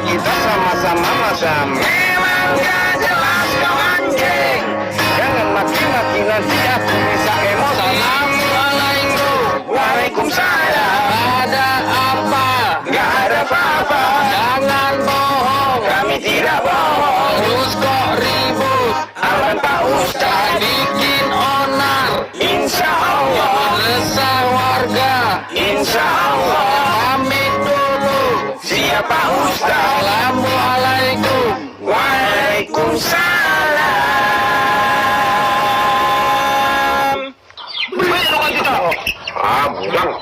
kita sama-sama masam. Memang gak jelas kau anjing. Jangan maki-maki nanti aku bisa emosi. Assalamualaikum. Waalaikumsalam. Ada apa? Gak ada apa-apa. Jangan bohong. Kami tidak bohong. Terus kok ribut. Aman Pak Ustaz. Bikin onar. Insya Allah. Resah warga. Insya Allah. Pamit dulu. Siapa Ustaz? Assalamualaikum. Waalaikumsalam. Bulang.